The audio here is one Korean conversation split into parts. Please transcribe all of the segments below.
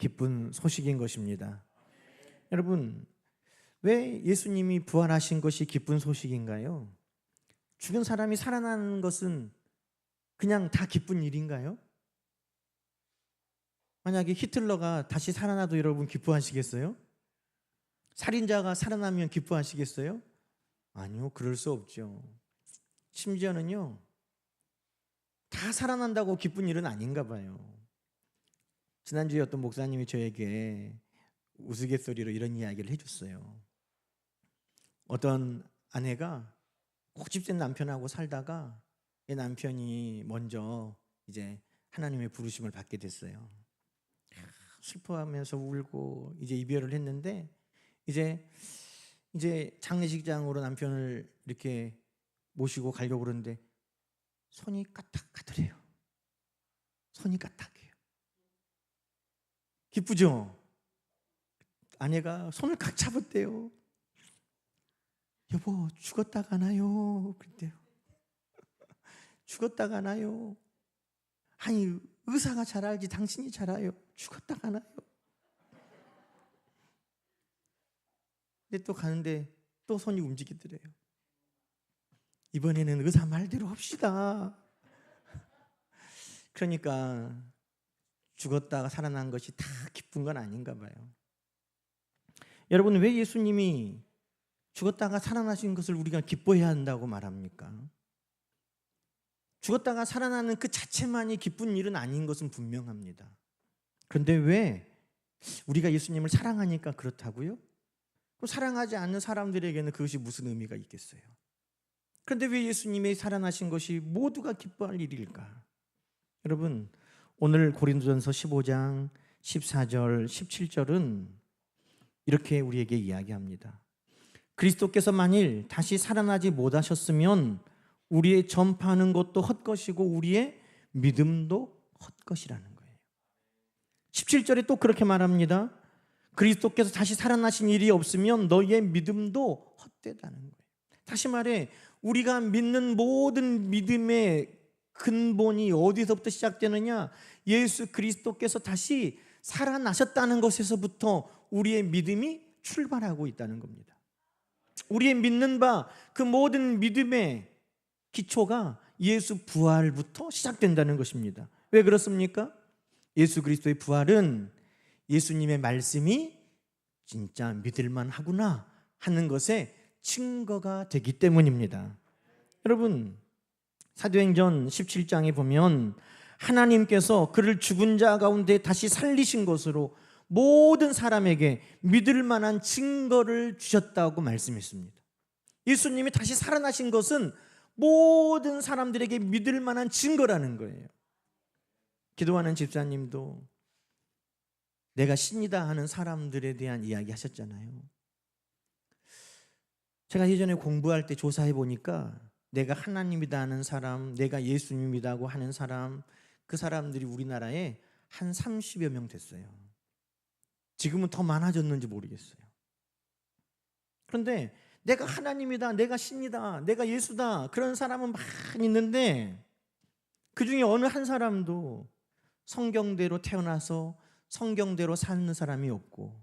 기쁜 소식인 것입니다. 여러분, 왜 예수님이 부활하신 것이 기쁜 소식인가요? 죽은 사람이 살아나는 것은 그냥 다 기쁜 일인가요? 만약에 히틀러가 다시 살아나도 여러분 기뻐하시겠어요? 살인자가 살아나면 기뻐하시겠어요? 아니요, 그럴 수 없죠. 심지어는요, 다 살아난다고 기쁜 일은 아닌가 봐요. 지난주에 어떤 목사님이 저에게 우스갯소리로 이런 이야기를 해줬어요. 어떤 아내가 고집센 남편하고 살다가 이 남편이 먼저 이제 하나님의 부르심을 받게 됐어요. 슬퍼하면서 울고 이제 이별을 했는데 이제 장례식장으로 남편을 이렇게 모시고 가려고 그러는데 손이 까딱하더래요. 손이 까딱해요. 기쁘죠? 아내가 손을 꽉 잡았대요. 여보, 죽었다 가나요? 그랬대요. 죽었다 가나요? 아니, 의사가 잘 알지 당신이 잘 알아요. 죽었다 가나요? 근데 또 가는데 또 손이 움직이더래요. 이번에는 의사 말대로 합시다. 그러니까 죽었다가 살아난 것이 다 기쁜 건 아닌가 봐요. 여러분, 왜 예수님이 죽었다가 살아나신 것을 우리가 기뻐해야 한다고 말합니까? 죽었다가 살아나는 그 자체만이 기쁜 일은 아닌 것은 분명합니다. 그런데 왜 우리가 예수님을 사랑하니까 그렇다고요? 그럼 사랑하지 않는 사람들에게는 그것이 무슨 의미가 있겠어요? 그런데 왜 예수님이 살아나신 것이 모두가 기뻐할 일일까? 여러분, 오늘 고린도전서 15장 14절 17절은 이렇게 우리에게 이야기합니다. 그리스도께서 만일 다시 살아나지 못하셨으면 우리의 전파하는 것도 헛것이고 우리의 믿음도 헛것이라는 거예요. 17절에 또 그렇게 말합니다. 그리스도께서 다시 살아나신 일이 없으면 너희의 믿음도 헛되다는 거예요. 다시 말해, 우리가 믿는 모든 믿음의 근본이 어디서부터 시작되느냐? 예수 그리스도께서 다시 살아나셨다는 것에서부터 우리의 믿음이 출발하고 있다는 겁니다. 우리의 믿는 바 그 모든 믿음의 기초가 예수 부활부터 시작된다는 것입니다. 왜 그렇습니까? 예수 그리스도의 부활은 예수님의 말씀이 진짜 믿을만 하구나 하는 것에 증거가 되기 때문입니다. 여러분, 사도행전 17장에 보면 하나님께서 그를 죽은 자 가운데 다시 살리신 것으로 모든 사람에게 믿을 만한 증거를 주셨다고 말씀했습니다. 예수님이 다시 살아나신 것은 모든 사람들에게 믿을 만한 증거라는 거예요. 기도하는 집사님도 내가 신이다 하는 사람들에 대한 이야기 하셨잖아요. 제가 예전에 공부할 때 조사해 보니까 내가 하나님이다 하는 사람, 내가 예수님이라고 하는 사람, 그 사람들이 우리나라에 한 30여 명 됐어요. 지금은 더 많아졌는지 모르겠어요. 그런데 내가 하나님이다, 내가 신이다, 내가 예수다, 그런 사람은 많이 있는데 그 중에 어느 한 사람도 성경대로 태어나서 성경대로 사는 사람이 없고,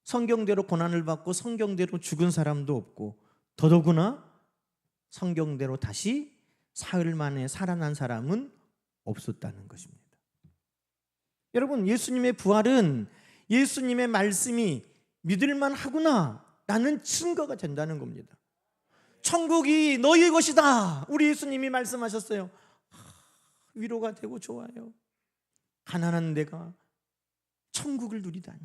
성경대로 고난을 받고 성경대로 죽은 사람도 없고, 더더구나 성경대로 다시 사흘 만에 살아난 사람은 없었다는 것입니다. 여러분, 예수님의 부활은 예수님의 말씀이 믿을만 하구나 라는 증거가 된다는 겁니다. 천국이 너희의 것이다, 우리 예수님이 말씀하셨어요. 위로가 되고 좋아요. 가난한 내가 천국을 누리다니,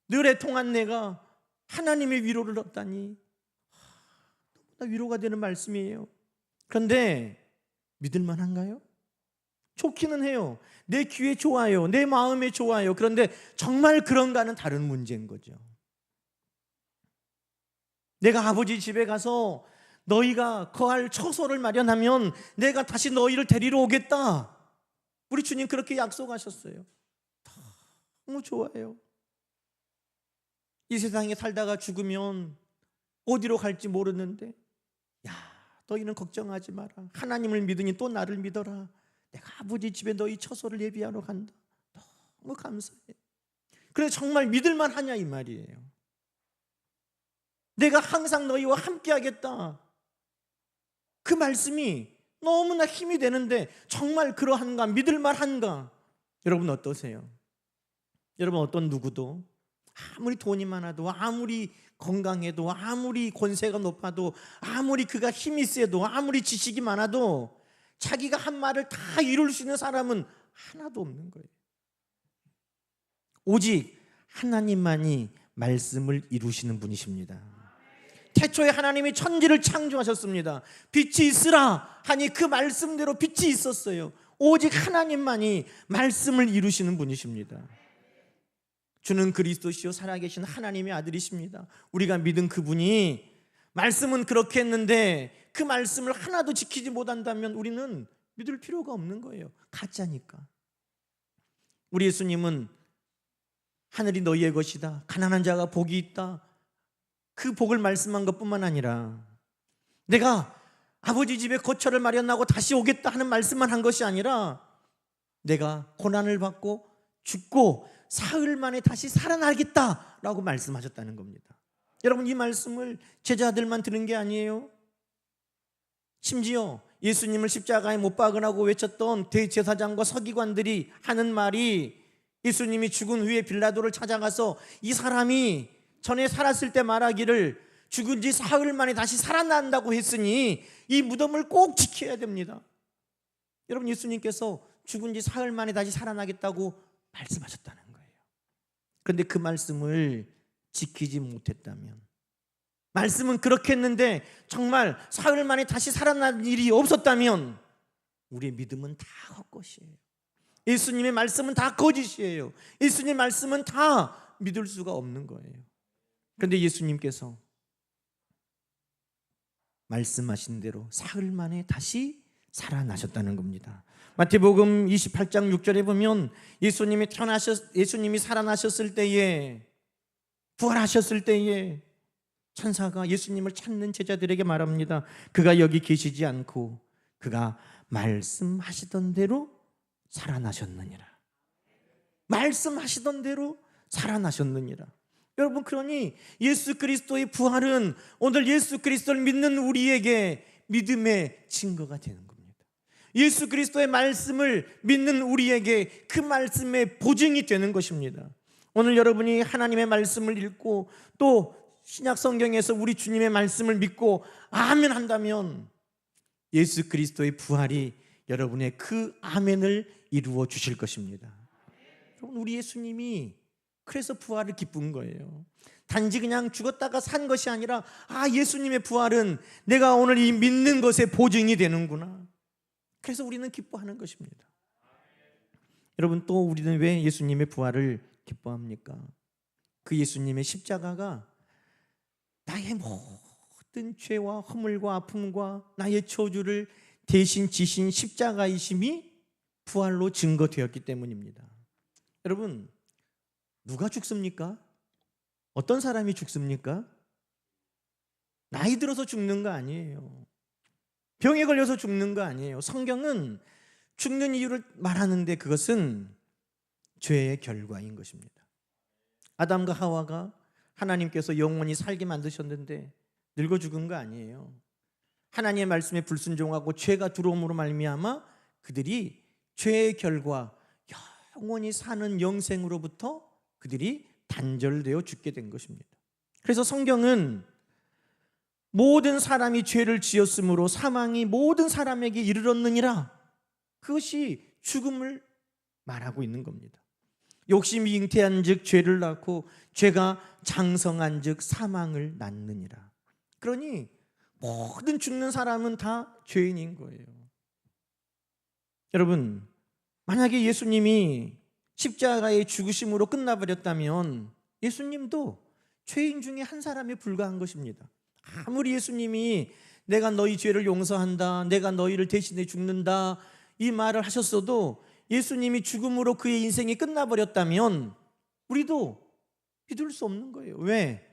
늘 애통한 내가 하나님의 위로를 얻다니, 너무나 위로가 되는 말씀이에요. 그런데 믿을만 한가요? 좋기는 해요. 내 귀에 좋아요, 내 마음에 좋아요. 그런데 정말 그런가는 다른 문제인 거죠. 내가 아버지 집에 가서 너희가 거할 처소를 마련하면 내가 다시 너희를 데리러 오겠다, 우리 주님 그렇게 약속하셨어요. 너무 좋아요. 이 세상에 살다가 죽으면 어디로 갈지 모르는데, 야, 너희는 걱정하지 마라. 하나님을 믿으니 또 나를 믿어라. 내가 아버지 집에 너희 처소를 예비하러 간다. 너무 감사해. 그래서 정말 믿을만 하냐 이 말이에요. 내가 항상 너희와 함께 하겠다. 그 말씀이 너무나 힘이 되는데 정말 그러한가? 믿을만 한가? 여러분 어떠세요? 여러분 어떤 누구도 아무리 돈이 많아도, 아무리 건강해도, 아무리 권세가 높아도, 아무리 그가 힘이 세도, 아무리 지식이 많아도 자기가 한 말을 다 이룰 수 있는 사람은 하나도 없는 거예요. 오직 하나님만이 말씀을 이루시는 분이십니다. 태초에 하나님이 천지를 창조하셨습니다. 빛이 있으라 하니 그 말씀대로 빛이 있었어요. 오직 하나님만이 말씀을 이루시는 분이십니다. 주는 그리스도시요 살아계신 하나님의 아들이십니다. 우리가 믿은 그분이 말씀은 그렇게 했는데 그 말씀을 하나도 지키지 못한다면 우리는 믿을 필요가 없는 거예요. 가짜니까. 우리 예수님은 하늘이 너희의 것이다, 가난한 자가 복이 있다, 그 복을 말씀한 것뿐만 아니라 내가 아버지 집에 거처를 마련하고 다시 오겠다 하는 말씀만 한 것이 아니라 내가 고난을 받고 죽고 사흘 만에 다시 살아나겠다라고 말씀하셨다는 겁니다. 여러분 이 말씀을 제자들만 들은 게 아니에요. 심지어 예수님을 십자가에 못 박으라고 외쳤던 대제사장과 서기관들이 하는 말이, 예수님이 죽은 후에 빌라도를 찾아가서 이 사람이 전에 살았을 때 말하기를 죽은 지 사흘 만에 다시 살아난다고 했으니 이 무덤을 꼭 지켜야 됩니다. 여러분 예수님께서 죽은 지 사흘 만에 다시 살아나겠다고 말씀하셨다는 거예요. 그런데 그 말씀을 지키지 못했다면, 말씀은 그렇게 했는데 정말 사흘 만에 다시 살아날 일이 없었다면 우리의 믿음은 다 헛것이에요. 예수님의 말씀은 다 거짓이에요. 예수님의 말씀은 다 믿을 수가 없는 거예요. 그런데 예수님께서 말씀하신 대로 사흘 만에 다시 살아나셨다는 겁니다. 마태복음 28장 6절에 보면 예수님이 살아나셨을 때에, 부활하셨을 때에 천사가 예수님을 찾는 제자들에게 말합니다. 그가 여기 계시지 않고 그가 말씀하시던 대로 살아나셨느니라. 말씀하시던 대로 살아나셨느니라. 여러분, 그러니 예수 그리스도의 부활은 오늘 예수 그리스도를 믿는 우리에게 믿음의 증거가 되는 겁니다. 예수 그리스도의 말씀을 믿는 우리에게 그 말씀의 보증이 되는 것입니다. 오늘 여러분이 하나님의 말씀을 읽고 또 신약 성경에서 우리 주님의 말씀을 믿고 아멘 한다면 예수 그리스도의 부활이 여러분의 그 아멘을 이루어 주실 것입니다. 여러분, 우리 예수님이 그래서 부활을 기쁜 거예요. 단지 그냥 죽었다가 산 것이 아니라 예수님의 부활은 내가 오늘 이 믿는 것의 보증이 되는구나. 그래서 우리는 기뻐하는 것입니다. 여러분, 또 우리는 왜 예수님의 부활을 기뻐합니까? 그 예수님의 십자가가 나의 모든 죄와 허물과 아픔과 나의 저주를 대신 지신 십자가이심이 부활로 증거되었기 때문입니다. 여러분, 누가 죽습니까? 어떤 사람이 죽습니까? 나이 들어서 죽는 거 아니에요. 병에 걸려서 죽는 거 아니에요. 성경은 죽는 이유를 말하는데 그것은 죄의 결과인 것입니다. 아담과 하와가 하나님께서 영원히 살게 만드셨는데 늙어 죽은 거 아니에요. 하나님의 말씀에 불순종하고 죄가 들어옴으로 말미암아 그들이 죄의 결과 영원히 사는 영생으로부터 그들이 단절되어 죽게 된 것입니다. 그래서 성경은 모든 사람이 죄를 지었으므로 사망이 모든 사람에게 이르렀느니라, 그것이 죽음을 말하고 있는 겁니다. 욕심이 잉태한 즉 죄를 낳고 죄가 장성한 즉 사망을 낳느니라. 그러니 모든 죽는 사람은 다 죄인인 거예요. 여러분, 만약에 예수님이 십자가의 죽으심으로 끝나버렸다면 예수님도 죄인 중에 한 사람에 불과한 것입니다. 아무리 예수님이 내가 너희 죄를 용서한다, 내가 너희를 대신해 죽는다 이 말을 하셨어도 예수님이 죽음으로 그의 인생이 끝나버렸다면 우리도 믿을 수 없는 거예요. 왜?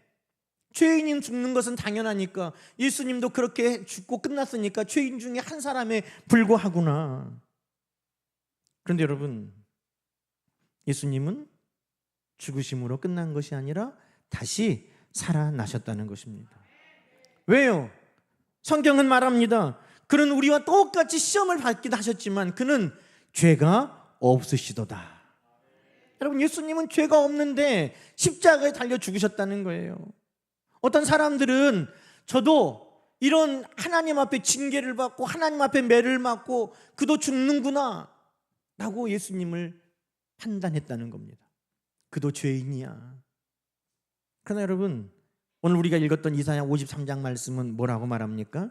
죄인이 죽는 것은 당연하니까. 예수님도 그렇게 죽고 끝났으니까 죄인 중에 한 사람에 불과하구나. 그런데 여러분, 예수님은 죽으심으로 끝난 것이 아니라 다시 살아나셨다는 것입니다. 왜요? 성경은 말합니다. 그는 우리와 똑같이 시험을 받기도 하셨지만 그는 죄가 없으시도다. 여러분, 예수님은 죄가 없는데 십자가에 달려 죽으셨다는 거예요. 어떤 사람들은 저도 이런 하나님 앞에 징계를 받고 하나님 앞에 매를 맞고 그도 죽는구나 라고 예수님을 판단했다는 겁니다. 그도 죄인이야. 그러나 여러분, 오늘 우리가 읽었던 이사야 53장 말씀은 뭐라고 말합니까?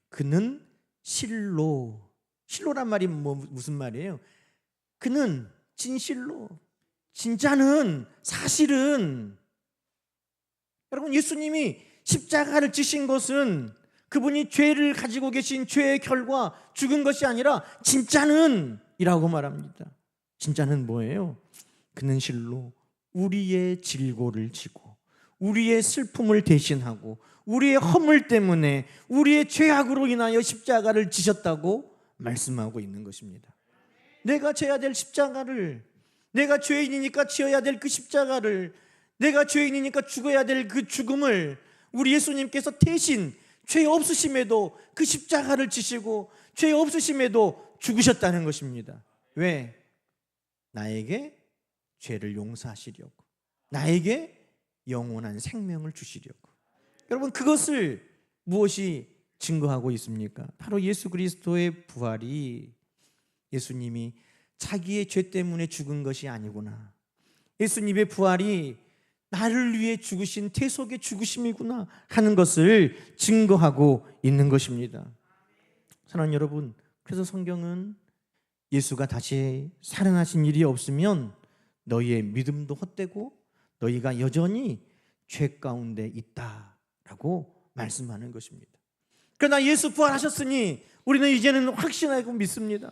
그는 실로란 말이 무슨 말이에요? 그는 진실로, 진짜는, 사실은, 여러분, 예수님이 십자가를 지신 것은 그분이 죄를 가지고 계신 죄의 결과 죽은 것이 아니라 진짜는 이라고 말합니다. 진짜는 뭐예요? 그는 실로 우리의 질고를 지고 우리의 슬픔을 대신하고 우리의 허물 때문에 우리의 죄악으로 인하여 십자가를 지셨다고 말씀하고 있는 것입니다. 내가 져야 될 십자가를, 내가 죄인이니까 지어야 될 그 십자가를, 내가 죄인이니까 죽어야 될 그 죽음을 우리 예수님께서 대신 죄 없으심에도 그 십자가를 지시고 죄 없으심에도 죽으셨다는 것입니다. 왜? 나에게 죄를 용서하시려고, 나에게 영원한 생명을 주시려고. 여러분, 그것을 무엇이 증거하고 있습니까? 바로 예수 그리스도의 부활이 예수님이 자기의 죄 때문에 죽은 것이 아니구나, 예수님의 부활이 나를 위해 죽으신 대속의 죽으심이구나 하는 것을 증거하고 있는 것입니다. 사랑하는 여러분, 그래서 성경은 예수가 다시 살아나신 일이 없으면 너희의 믿음도 헛되고 너희가 여전히 죄 가운데 있다라고 말씀하는 것입니다. 그러나 예수 부활하셨으니 우리는 이제는 확신하고 믿습니다.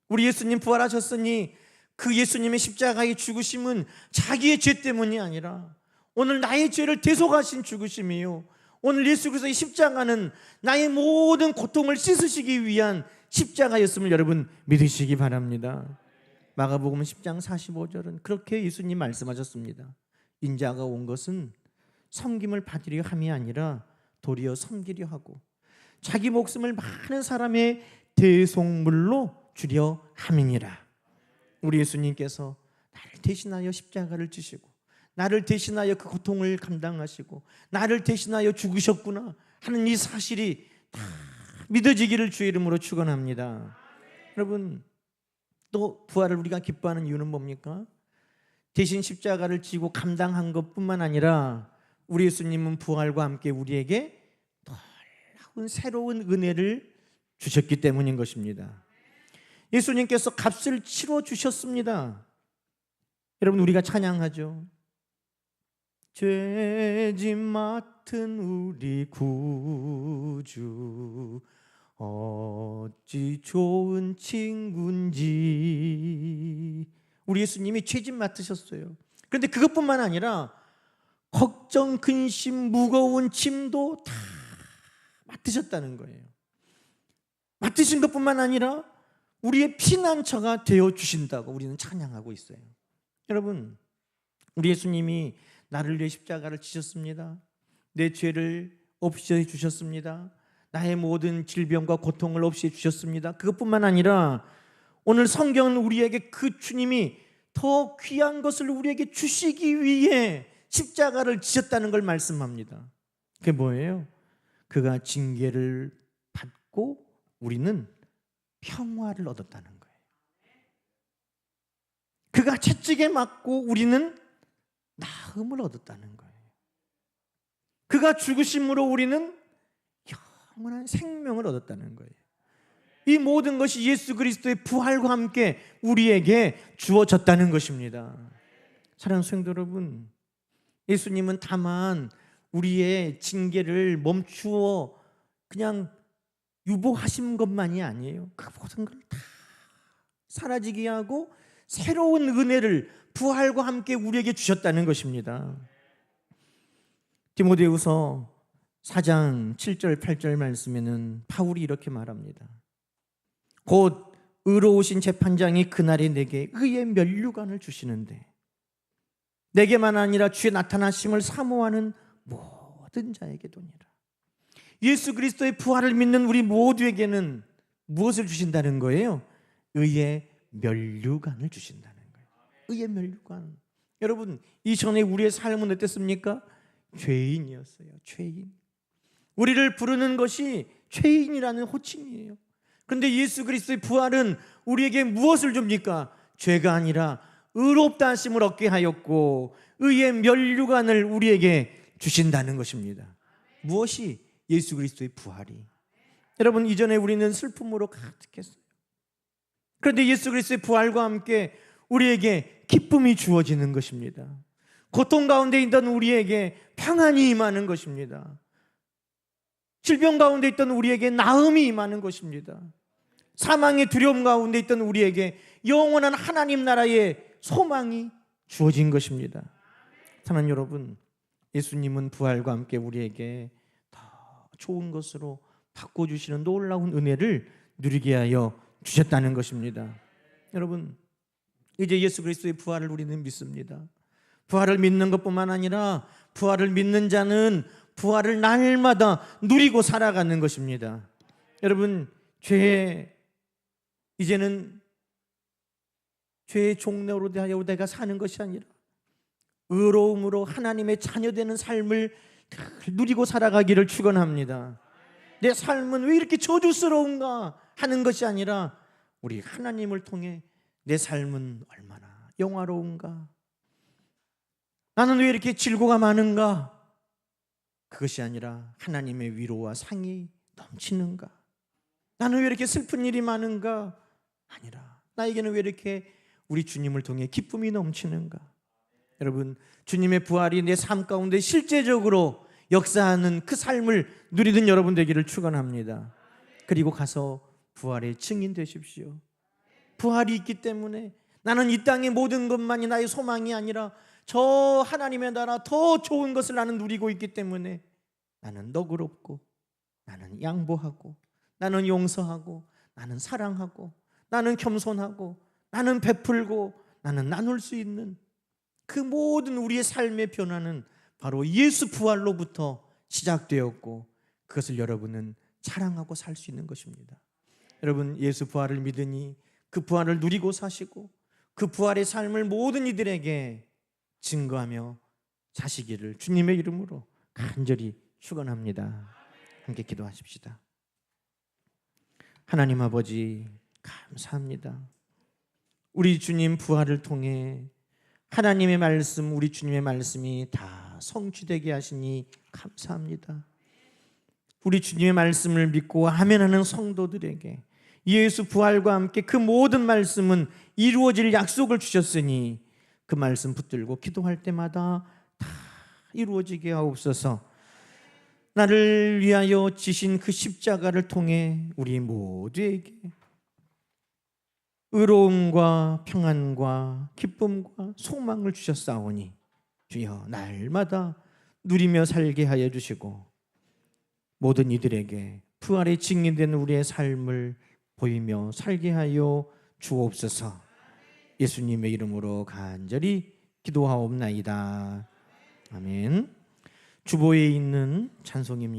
우리 예수님 부활하셨으니 그 예수님의 십자가의 죽으심은 자기의 죄 때문이 아니라 오늘 나의 죄를 대속하신 죽으심이요, 오늘 예수 그리스도의 십자가는 나의 모든 고통을 씻으시기 위한 십자가였음을 여러분 믿으시기 바랍니다. 마가복음 10장 45절은 그렇게 예수님 말씀하셨습니다. 인자가 온 것은 섬김을 받으려 함이 아니라 도리어 섬기려 하고 자기 목숨을 많은 사람의 대속물로 주려 함이니라. 우리 예수님께서 나를 대신하여 십자가를 지시고 나를 대신하여 그 고통을 감당하시고 나를 대신하여 죽으셨구나 하는 이 사실이 다 믿어지기를 주의 이름으로 축원합니다. 여러분, 또 부활을 우리가 기뻐하는 이유는 뭡니까? 대신 십자가를 지고 감당한 것뿐만 아니라 우리 예수님은 부활과 함께 우리에게 놀라운 새로운 은혜를 주셨기 때문인 것입니다. 예수님께서 값을 치러 주셨습니다. 여러분, 우리가 찬양하죠. 죄짐 맡은 우리 구주 어찌 좋은 친구인지. 우리 예수님이 죄짐 맡으셨어요. 그런데 그것뿐만 아니라 걱정, 근심, 무거운 짐도 다 맡으셨다는 거예요. 맡으신 것뿐만 아니라 우리의 피난처가 되어주신다고 우리는 찬양하고 있어요. 여러분, 우리 예수님이 나를 위해 십자가를 지셨습니다. 내 죄를 없애 주셨습니다. 나의 모든 질병과 고통을 없애 주셨습니다. 그것뿐만 아니라 오늘 성경은 우리에게 그 주님이 더 귀한 것을 우리에게 주시기 위해 십자가를 지셨다는 걸 말씀합니다. 그게 뭐예요? 그가 징계를 받고 우리는 평화를 얻었다는 거예요. 그가 채찍에 맞고 우리는 나음을 얻었다는 거예요. 그가 죽으심으로 우리는 영원한 생명을 얻었다는 거예요. 이 모든 것이 예수 그리스도의 부활과 함께 우리에게 주어졌다는 것입니다. 사랑하는 성도 여러분, 예수님은 다만 우리의 징계를 멈추어 그냥 유보하신 것만이 아니에요. 그 모든 걸 다 사라지게 하고 새로운 은혜를 부활과 함께 우리에게 주셨다는 것입니다. 디모데후서 4장 7절 8절 말씀에는 바울이 이렇게 말합니다. 곧 의로우신 재판장이 그날에 내게 의의 면류관을 주시는데 내게만 아니라 주의 나타나심을 사모하는 모든 자에게 도니라. 예수 그리스도의 부활을 믿는 우리 모두에게는 무엇을 주신다는 거예요? 의의 면류관을 주신다는 거예요. 의의 면류관. 여러분, 이전에 우리의 삶은 어땠습니까? 죄인이었어요. 죄인. 우리를 부르는 것이 죄인이라는 호칭이에요. 그런데 예수 그리스도의 부활은 우리에게 무엇을 줍니까? 죄가 아니라 의롭다 하심을 얻게 하였고 의의 면류관을 우리에게 주신다는 것입니다. 무엇이? 예수 그리스도의 부활이. 여러분, 이전에 우리는 슬픔으로 가득했어요. 그런데 예수 그리스도의 부활과 함께 우리에게 기쁨이 주어지는 것입니다. 고통 가운데 있던 우리에게 평안이 임하는 것입니다. 질병 가운데 있던 우리에게 나음이 임하는 것입니다. 사망의 두려움 가운데 있던 우리에게 영원한 하나님 나라의 소망이 주어진 것입니다. 사랑하는 여러분, 예수님은 부활과 함께 우리에게 더 좋은 것으로 바꿔주시는 놀라운 은혜를 누리게 하여 주셨다는 것입니다. 여러분, 이제 예수 그리스도의 부활을 우리는 믿습니다. 부활을 믿는 것뿐만 아니라 부활을 믿는 자는 부활을 날마다 누리고 살아가는 것입니다. 여러분, 이제는 죄의 종로로 대하여 내가 사는 것이 아니라 의로움으로 하나님의 자녀되는 삶을 누리고 살아가기를 축원합니다. 내 삶은 왜 이렇게 저주스러운가 하는 것이 아니라 우리 하나님을 통해 내 삶은 얼마나 영화로운가, 나는 왜 이렇게 질고가 많은가, 그것이 아니라 하나님의 위로와 상이 넘치는가, 나는 왜 이렇게 슬픈 일이 많은가 아니라 나에게는 왜 이렇게 우리 주님을 통해 기쁨이 넘치는가. 여러분, 주님의 부활이 내 삶 가운데 실제적으로 역사하는 그 삶을 누리는 여러분 되기를 축원합니다. 그리고 가서 부활의 증인 되십시오. 부활이 있기 때문에 나는 이 땅의 모든 것만이 나의 소망이 아니라 저 하나님의 나라 더 좋은 것을 나는 누리고 있기 때문에 나는 너그럽고, 나는 양보하고, 나는 용서하고, 나는 사랑하고, 나는 겸손하고, 나는 베풀고, 나는 나눌 수 있는 그 모든 우리의 삶의 변화는 바로 예수 부활로부터 시작되었고 그것을 여러분은 자랑하고 살 수 있는 것입니다. 여러분, 예수 부활을 믿으니 그 부활을 누리고 사시고 그 부활의 삶을 모든 이들에게 증거하며 사시기를 주님의 이름으로 간절히 축원합니다. 함께 기도하십시다. 하나님 아버지, 감사합니다. 우리 주님 부활을 통해 하나님의 말씀, 우리 주님의 말씀이 다 성취되게 하시니 감사합니다. 우리 주님의 말씀을 믿고 아멘하는 성도들에게 예수 부활과 함께 그 모든 말씀은 이루어질 약속을 주셨으니 그 말씀 붙들고 기도할 때마다 다 이루어지게 하옵소서. 나를 위하여 지신 그 십자가를 통해 우리 모두에게 의로움과 평안과 기쁨과 소망을 주셨사오니 주여 날마다 누리며 살게 하여 주시고 모든 이들에게 부활의 증인된 우리의 삶을 보이며 살게 하여 주옵소서. 예수님의 이름으로 간절히 기도하옵나이다. 아멘. 주보에 있는 찬송입니다.